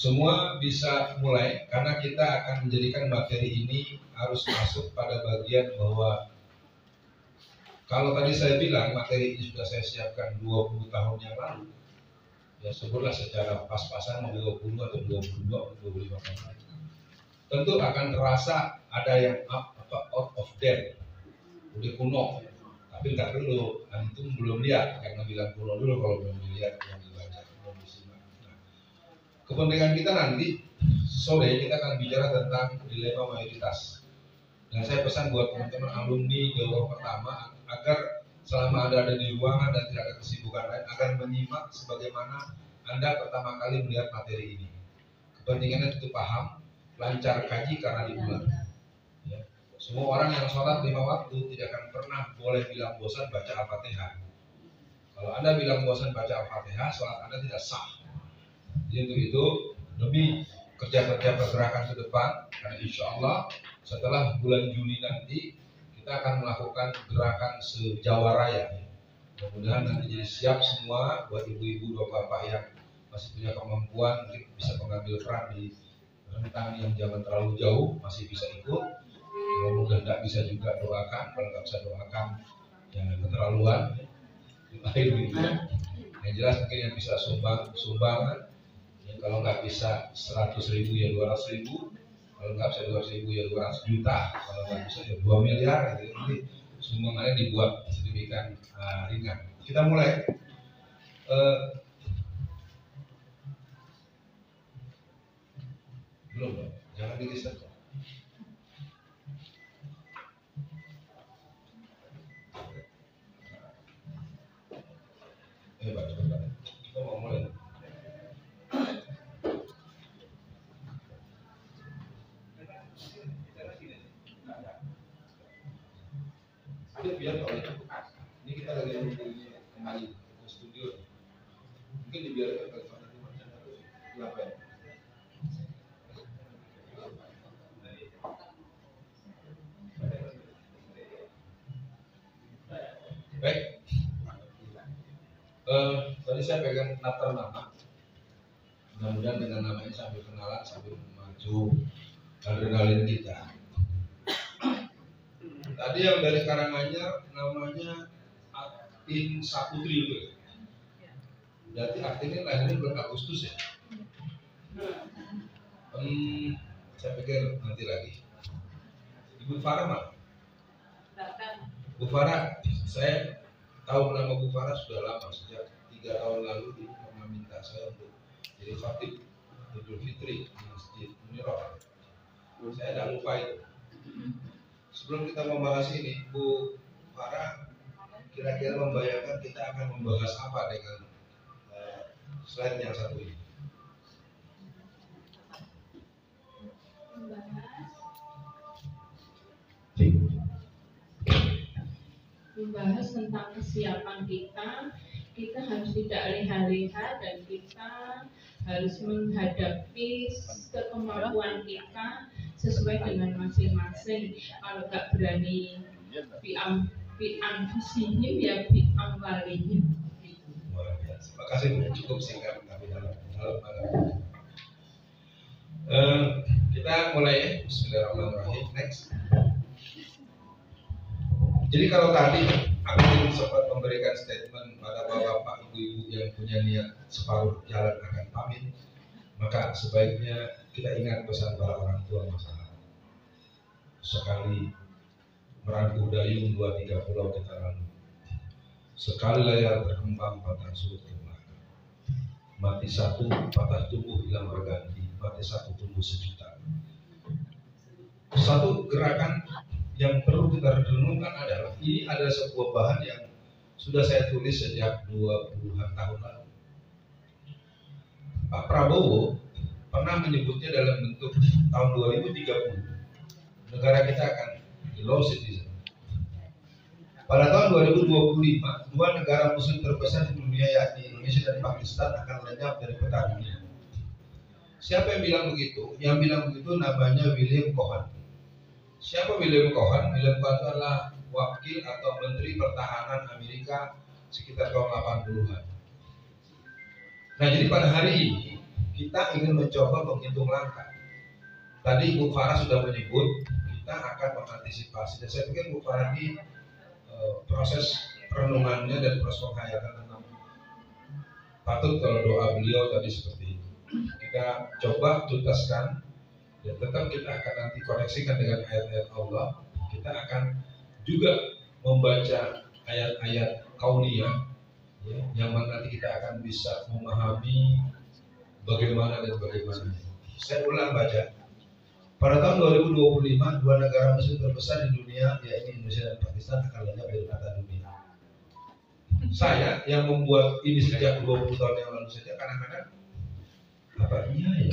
semua bisa mulai karena kita akan menjadikan materi ini harus masuk pada bagian bahwa kalau tadi saya bilang materi ini sudah saya siapkan 20 tahun yang lalu, ya sebutlah secara pas-pasan 20 atau 22 atau 25 tahun lalu. Tentu akan terasa ada yang out of date, udah kuno, tapi nggak dulu, antum belum lihat karena bilang kuno dulu kalau belum dilihat, belum dibaca, belum disimak. Nah, kepentingan kita nanti sore kita akan bicara tentang dilema mayoritas. Dan saya pesan buat teman-teman alumni daurah pertama agar selama ada di ruangan dan tidak ada kesibukan lain agar menyimak sebagaimana Anda pertama kali melihat materi ini. Kepentingannya itu paham, lancar kaji karena diulang. Ya. Semua orang yang sholat 5 waktu tidak akan pernah boleh bilang bosan baca Al-Fatihah. Kalau Anda bilang bosan baca Al-Fatihah, sholat Anda tidak sah. Jadi untuk itu demi kerja-kerja pergerakan ke depan, karena insya Allah setelah bulan Juni nanti kita akan melakukan gerakan se-Jawa Raya. Mudah-mudahan nanti jadi siap semua buat ibu-ibu, bapak-bapak yang masih punya kemampuan mungkin bisa mengambil peran di rentang yang jangan terlalu jauh, masih bisa ikut. Kalau mudah tidak bisa juga doakan, kalau nggak bisa doakan jangan keterlaluan. Yang jelas mungkin yang bisa sumbangan. Kalau nggak bisa 100.000 ya 200.000, kalau nggak bisa 200.000 ya 200 juta, kalau nggak bisa ya 2 miliar. Jadi sumbangannya dibuat sedemikian ringan. Kita mulai. Belum, jangan digeser. Pak, sebentar. Kita mau mulai. Biar kalau ini kita lagi kembali ke studio, mungkin dibiarkan ke sana berapa ya? Baik, tadi saya pegang daftar nama. Mudah-mudahan dengan nama ini sambil kenalan, sambil memacu adrenalin kita. Tadi yang dari Karanganyar namanya Atin Saputri itu. Berarti Atin lahirnya bulan Agustus ya? Saya pikir nanti lagi. Ibu Farah mana? Bu Farah, saya tahu nama Bu Farah sudah lama, sejak 3 tahun lalu Ibu pernah minta saya untuk jadi khatib Idul Fitri di Masjid Munirah. Saya tidak lupa itu. Sebelum kita membahas ini, Bu Farah kira-kira membayangkan kita akan membahas apa dengan slide yang satu ini? Membahas tentang kesiapan kita harus tidak leha-leha dan kita harus menghadapi kemampuan kita sesuai dengan masing-masing. Kalau nggak berani bi'anfusihim ya bi'amwalihim. Terima kasih Bu, cukup singkat tapi dalam. Kita mulai ya. Bismillahirrahmanirrahim. Next. Jadi kalau tadi aku sempat memberikan statement pada bapak-bapak, ibu-ibu yang punya niat separuh jalan akan pamit, maka sebaiknya kita ingat pesan para orang tua masa lalu. Sekali merangkuh dayung 2-3 pulau kita lalu, sekali layar berkembang patah surut ke belakang, mati satu patah tubuh hilang berganti, mati satu tumbuh sejuta. Satu gerakan yang perlu kita renungkan adalah ini adalah sebuah bahan yang sudah saya tulis sejak 20-an tahun lalu. Pak Prabowo pernah menyebutnya dalam bentuk tahun 2030 negara kita akan low citizen. Pada tahun 2025 dua negara muslim terbesar di dunia yakni Indonesia dan Pakistan akan lenyap dari peta dunia. Siapa yang bilang begitu? Yang bilang begitu namanya William Cohen. Siapa William Cohen? William Cohen itu adalah wakil atau menteri pertahanan Amerika sekitar tahun 80-an. Nah, jadi pada hari ini kita ingin mencoba menghitung langkah. Tadi Bu Farah sudah menyebut kita akan mengantisipasi, dan saya pikir Bu Farah ini proses renungannya dan proses penghayatan tentang patut kalau doa beliau tadi seperti itu. Kita coba tuntaskan, dan tetap kita akan nanti koneksikan dengan ayat-ayat Allah. Kita akan juga membaca ayat-ayat kauniyah, ya, yang mana nanti kita akan bisa memahami bagaimana dan bagaimana. Saya ulang baca. Pada tahun 2025, dua negara muslim terbesar di dunia, yaitu Indonesia dan Pakistan, akan lenyap dari mata dunia. Saya yang membuat ini sejak 20 tahun yang lalu saja, kadang-kadang apa iya ya?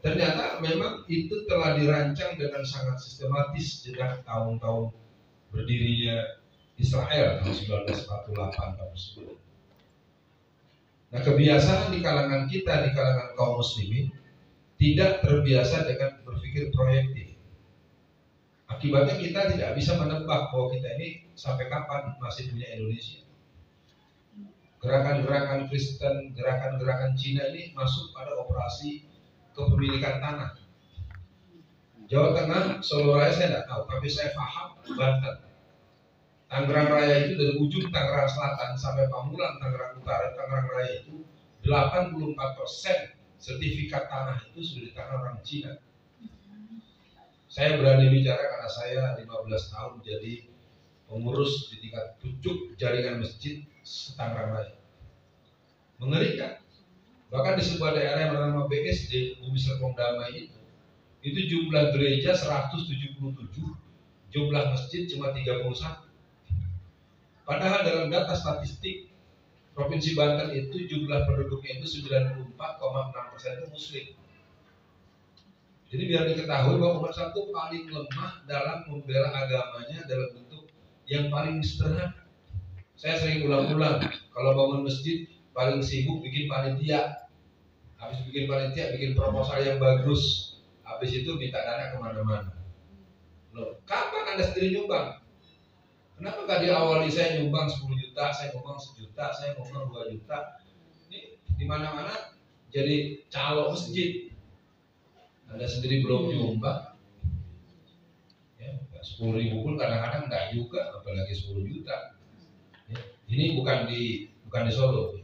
Ternyata memang itu telah dirancang dengan sangat sistematis sejak tahun-tahun berdirinya Israel tahun 1948-49. Nah, kebiasaan di kalangan kita, di kalangan kaum muslimin, tidak terbiasa dengan berpikir proyektif. Akibatnya kita tidak bisa menebak bahwa kita ini sampai kapan masih punya Indonesia. Gerakan-gerakan Kristen, gerakan-gerakan Cina ini masuk pada operasi kepemilikan tanah. Jawa Tengah, Solo Raya saya tidak tahu, tapi saya paham Banten. Tangerang Raya itu dari ujung Tangerang Selatan sampai Pamulang Tangerang Utara, Tangerang Raya itu 84% sertifikat tanah itu sudah di tangan orang Cina. Saya berani bicara karena saya 15 tahun jadi pengurus di tingkat pucuk jaringan masjid Tangerang Raya. Mengerikan. Bahkan di sebuah daerah yang bernama BSD, Bumi Serpong Damai itu jumlah gereja 177, jumlah masjid cuma 31. Padahal dalam data statistik Provinsi Banten itu jumlah penduduknya itu 94,6% itu muslim. Jadi biar diketahui bahwa umat Islam itu paling lemah dalam membela agamanya dalam bentuk yang paling sederhana. Saya sering ulang-ulang, kalau bangun masjid paling sibuk bikin panitia. Habis bikin panitia, bikin proposal yang bagus. Habis itu minta dana kemana-mana. Loh, kapan Anda sendiri nyumbang? Kenapa nggak diawali saya nyumbang 10 juta, saya ngomong 1 juta, saya ngomong 2 juta. Ini di mana-mana jadi calo masjid. Anda sendiri belum nyumbang. Ya, 10.000 pun kadang-kadang nggak juga, apalagi 10 juta. Ya, ini bukan di Solo,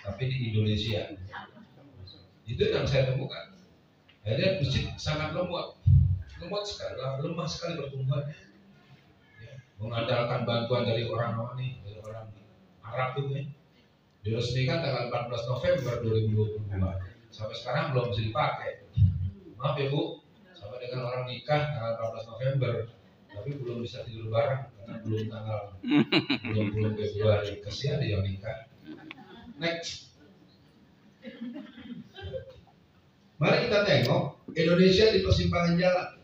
tapi di Indonesia. Itu yang saya temukan. Akhirnya masjid sangat lemah sekali, lemah sekali pertumbuhannya. Mengandalkan bantuan dari orang Arab itu ya. Diresmikan tanggal 14 November 2022. Sampai sekarang belum bisa dipakai. Maaf ya Bu, sampai dengan orang nikah tanggal 14 November, tapi belum bisa tidur bareng karena belum Februari. Kasihan dia yang nikah. Next. Mari kita tengok Indonesia di persimpangan jalan.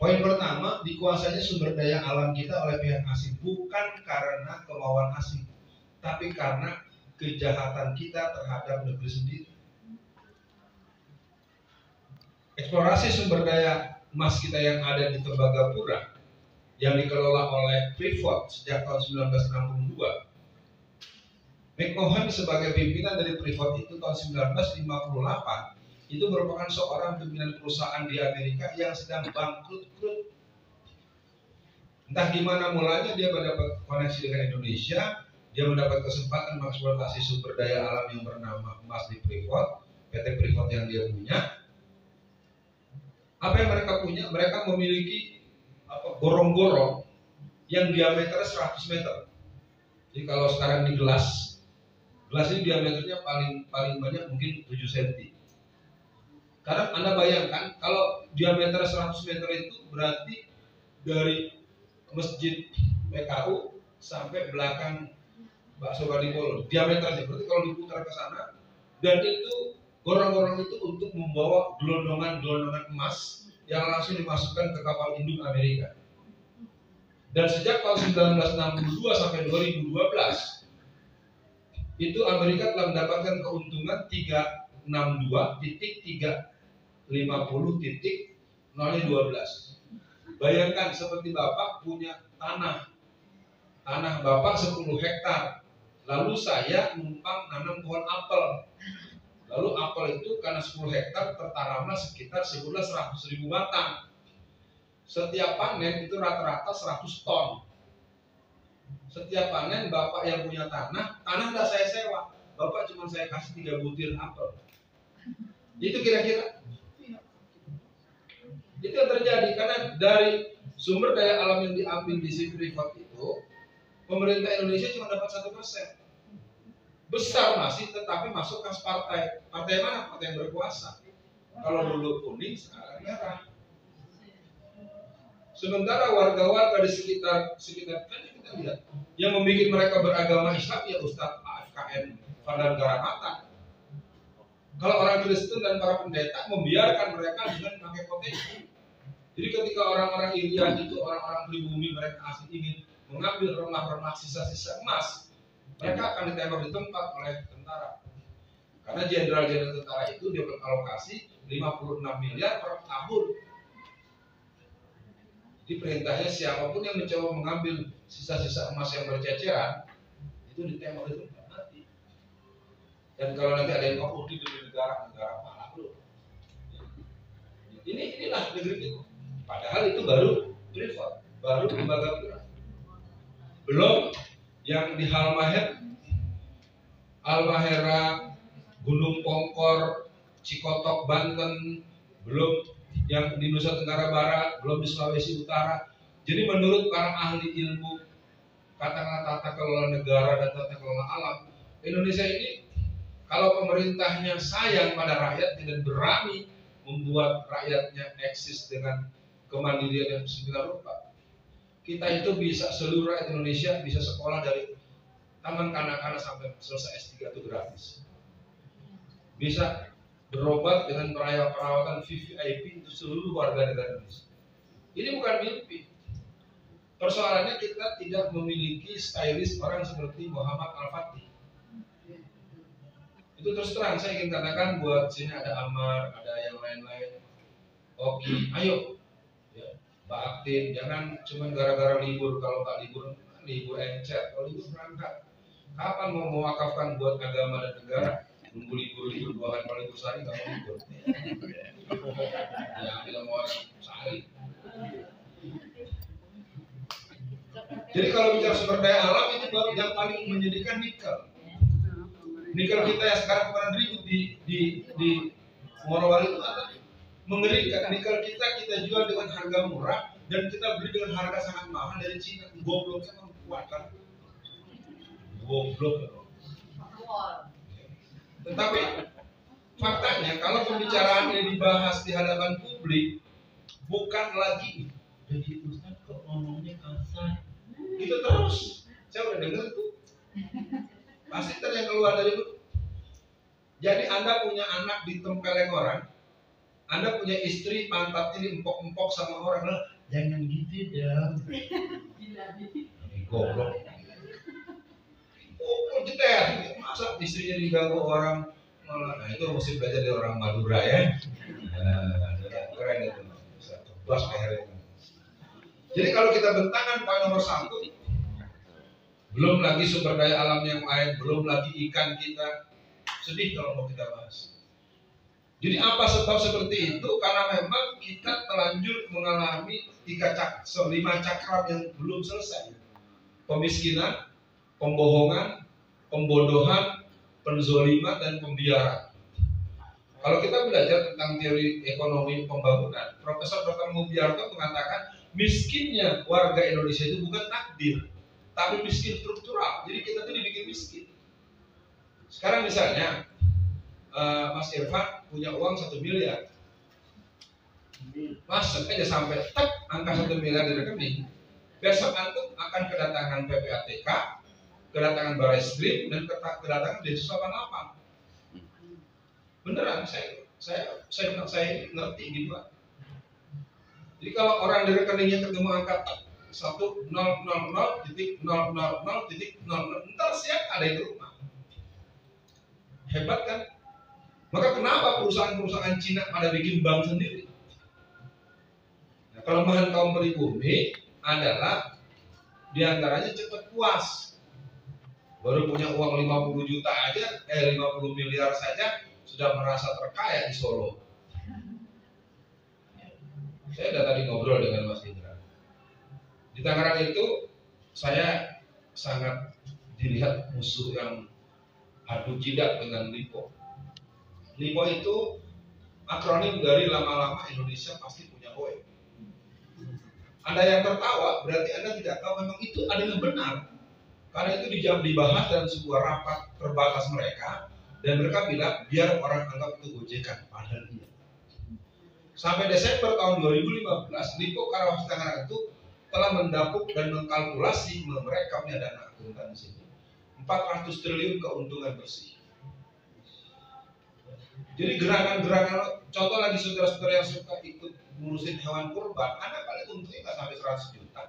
Poin pertama, dikuasainya sumber daya alam kita oleh pihak asing, bukan karena kemauan asing, tapi karena kejahatan kita terhadap negeri sendiri. Eksplorasi sumber daya emas kita yang ada di Tembagapura, yang dikelola oleh Freeport sejak tahun 1962. McMahon sebagai pimpinan dari Freeport itu tahun 1958, itu merupakan seorang pimpinan perusahaan di Amerika yang sedang bangkrut. Entah gimana mulanya dia mendapat koneksi dengan Indonesia, dia mendapat kesempatan mengeksploitasi sumber daya alam yang bernama emas di Freeport, PT Freeport yang dia punya. Apa yang mereka punya? Mereka memiliki gorong-gorong yang diameternya 100 meter. Jadi kalau sekarang di gelas ini diameternya paling banyak mungkin 7 cm. Karena Anda bayangkan kalau diameter 100 meter itu berarti dari Masjid PKU sampai belakang Bakso Kadipolo diameternya, berarti kalau diputar ke sana, dan itu gorong-gorong itu untuk membawa gelondongan emas yang langsung dimasukkan ke kapal induk Amerika. Dan sejak tahun 1962 sampai 2012 itu Amerika telah mendapatkan keuntungan 362,50.012. Bayangkan seperti Bapak punya tanah Bapak 10 hektar, lalu saya numpang nanam pohon apel. Lalu apel itu karena 10 hektar tertanamlah sekitar sebulan 100.000 batang. Setiap panen itu rata-rata 100 ton. Setiap panen bapak yang punya tanah udah saya sewa. Bapak cuma saya kasih 3 butir apel. Itu kira-kira. Itu yang terjadi karena dari sumber daya alam yang diambil di si privat itu, pemerintah Indonesia cuma dapat 1%. Besar masih, tetapi masuk kas partai. Partai mana? Partai yang berkuasa. Kalau dulu kuning, sekarang merah. Sementara warga-warga di sekitar kan kita lihat, yang membuat mereka beragama Islam ya Ustadz AFKN Padang Garamatan. Kalau orang Kristen dan para pendeta membiarkan mereka dengan pakai potensi. Jadi ketika orang-orang India itu, orang-orang pribumi, mereka asing ingin mengambil remah-remah sisa-sisa emas, mereka akan ditembak di tempat oleh tentara. Karena jenderal-jenderal tentara itu dia beralokasi 56 miliar per tahun. Jadi perintahnya siapapun yang mencoba mengambil sisa-sisa emas yang berceceran itu ditembak di tempat mati. Dan kalau nanti ada yang ngomong di negara malah lu. Inilah negeri itu. Padahal itu baru privat, baru lembaga privat. Belum yang di Halmahera, Gunung Pongkor, Cikotok, Banten, belum yang di Nusa Tenggara Barat, belum di Sulawesi Utara. Jadi menurut para ahli ilmu, katakanlah tata kelola negara dan tata kelola alam, Indonesia ini kalau pemerintahnya sayang pada rakyat tidak berani membuat rakyatnya eksis dengan kemandirian yang segala rupa. Kita itu bisa, seluruh rakyat Indonesia bisa sekolah dari taman kanak-kanak sampai selesai S3 itu gratis. Bisa berobat dengan perawatan VVIP untuk seluruh warga negara Indonesia. Ini bukan mimpi. Persoalannya kita tidak memiliki stylist orang seperti Muhammad Al-Fatih. Itu terus terang saya ingin katakan buat sini ada Amar, ada yang lain-lain. Oke, ayo. Ya, Pak Aktin, jangan cuma gara-gara libur. Kalau nggak libur encer. Kalau libur berangkat. Kapan mau mewakafkan buat agama dan negara? Nunggu libur 2 hari, kalau libur sehari nggak mau libur. Ya, bila mau sehari. Jadi kalau bicara sumber daya alam itu baru yang paling menyedihkan nikel. Nikel kita yang sekarang kemarin ribut di Morowali itu ada mengerikan. Nikel kita jual dengan harga murah dan kita beli dengan harga sangat mahal dari Cina. Gobloknya memang kuat kan? Goblok. Tetapi faktanya kalau pembicaraan ini dibahas di hadapan publik bukan lagi jadi Ustaz kok ngomongnya kasar. Itu terus. Saya udah dengar tuh. Pasti yang keluar dari itu. Jadi Anda punya anak ditempeleng orang, Anda punya istri pantatnya diempok-empok sama orang, jangan gitu dong. Goblok. Oh, jeter. Masa istrinya diganggu orang malah. Nah, itu mesti belajar dari orang Madura ya. Keren itu. Bisa tebas lehernya. Jadi kalau kita bentangan poin nomor 1, belum lagi sumber daya alam yang lain, belum lagi ikan kita, sedih kalau mau kita bahas. Jadi apa sebab seperti itu? Karena memang kita terlanjur mengalami 5 cakram yang belum selesai. Pemiskinan, pembohongan, pembodohan, penzoliman, dan pembiaran. Kalau kita belajar tentang teori ekonomi pembangunan, Profesor Dr. Mubiarto mengatakan miskinnya warga Indonesia itu bukan takdir, tapi miskin struktural. Jadi kita tuh dibikin miskin. Sekarang misalnya Mas Irfan punya uang 1 miliar, masuk aja sampai angka 1 miliar di rekening. Besok antum akan kedatangan PPATK, kedatangan Barreskrim, dan kedatangan Densus 88. Beneran, saya ngerti gitu Pak. Jadi kalau orang di rekeningnya ketemu angka 100,000,000,000, ntar siap ada di rumah. Hebat kan? Maka kenapa perusahaan-perusahaan Cina pada bikin bank sendiri? Nah, kelemahan kaum pribumi adalah diantaranya cepat puas. Baru punya uang 50 juta aja, 50 miliar saja sudah merasa terkaya di Solo. Saya udah tadi ngobrol dengan Mas Indra. Di Tangerang itu saya sangat dilihat musuh yang adu jidat dengan LIPO. LIPO itu akronim dari lama-lama Indonesia pasti punya OE. Anda yang tertawa berarti Anda tidak tahu memang itu adalah benar. Karena itu dibahas dalam sebuah rapat terbatas mereka, dan mereka bilang biar orang anggap itu gojekan, padahal iya. Sampai Desember tahun 2015, LIPO Karawang Tangerang itu telah mendapuk dan mengkalkulasi mereka punya dana akuntansi 400 triliun keuntungan bersih. Jadi gerakan-gerakan, contoh lagi saudara-saudara yang suka ikut ngurusin hewan kurban, Anda paling untungnya nggak sampai 100 juta.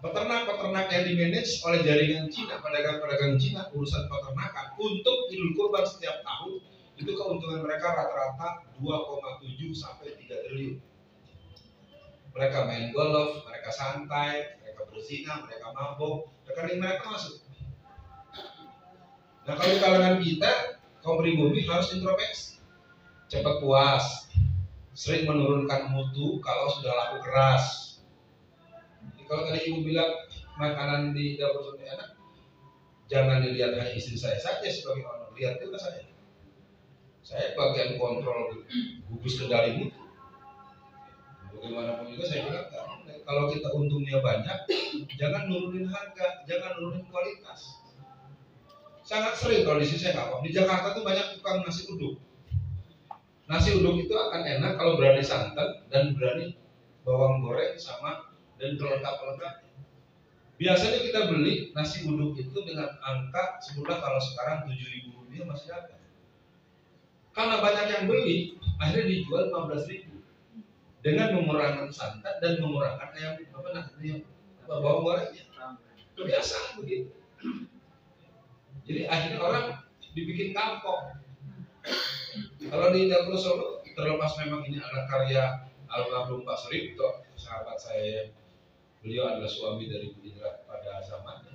Peternak-peternak yang dimanage oleh jaringan Cina, pedagang-pedagang Cina urusan peternakan untuk Idul Kurban setiap tahun, itu keuntungan mereka rata-rata 2,7 sampai 3 triliun. Mereka main golf, mereka santai, mereka berzina, mereka mabok, rekening mereka masuk. Nah kalau di kalangan kita, kaum pribumi harus introspeksi, cepat puas, sering menurunkan mutu kalau sudah laku keras. Jadi, kalau tadi ibu bilang makanan di dapur suami anak, jangan dilihat hanya istri saya saja sebagai orang, lihat juga saya. Saya bagian kontrol gugus kendali mutu. Bagaimanapun juga saya bilang, kalau kita untungnya banyak, jangan nurunin harga, jangan nurunin kualitas. Sangat sering kalau di sini saya ngomong, di Jakarta tuh banyak tukang nasi uduk. Nasi uduk itu akan enak kalau berani santan dan berani bawang goreng sama dan pelengkap-pelengkap. Biasanya kita beli nasi uduk itu dengan angka sebulan, kalau sekarang 7.000 rupiah masih dapat. Karena banyak yang beli, akhirnya dijual 15.000 dengan mengurangi santan dan mengurangi bawang gorengnya. Kebiasaan begitu. Jadi akhirnya orang dibikin kapok. Kalau di dapur Solo, terlepas memang ini adalah karya almarhum Pak Suripto, sahabat saya, beliau adalah suami dari Bu Indra pada zamannya.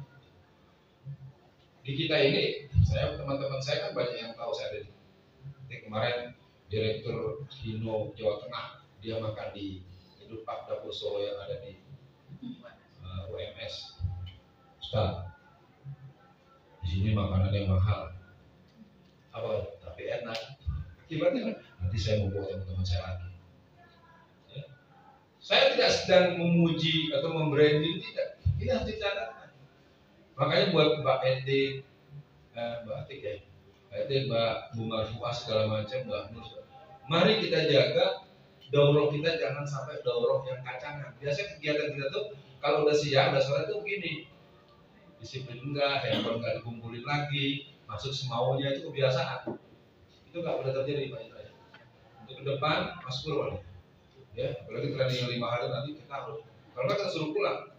Di kita ini, teman-teman saya kan banyak yang tahu saya dari kemarin Direktur Hino Jawa Tengah, dia makan di Pak Dapur Solo yang ada di UMS. Ustaz, di sini makanan yang mahal, apa? Tapi enak. Akibatnya nanti saya mau bawa teman-teman saya lagi. Ya. Saya tidak sedang memuji atau membranding, tidak. Ini harus dicatatkan. Makanya buat Mbak Edik, Mbak Atik ya, Mbak Edik, Mbak Bunga Fuah segala macam, Mbak Nur. Mari kita jaga daurah kita, jangan sampai daurah yang kacangan. Biasanya kegiatan kita tuh kalau udah siang, udah sore tuh begini. Disiplin enggak, handphone enggak dikumpulin lagi, masuk semaunya, itu kebiasaan. Itu enggak boleh terjadi Pak Indra. Untuk ke depan, Mas Purwal ya, apalagi training 5 hari nanti kita harus, kalau kita suruh pulang,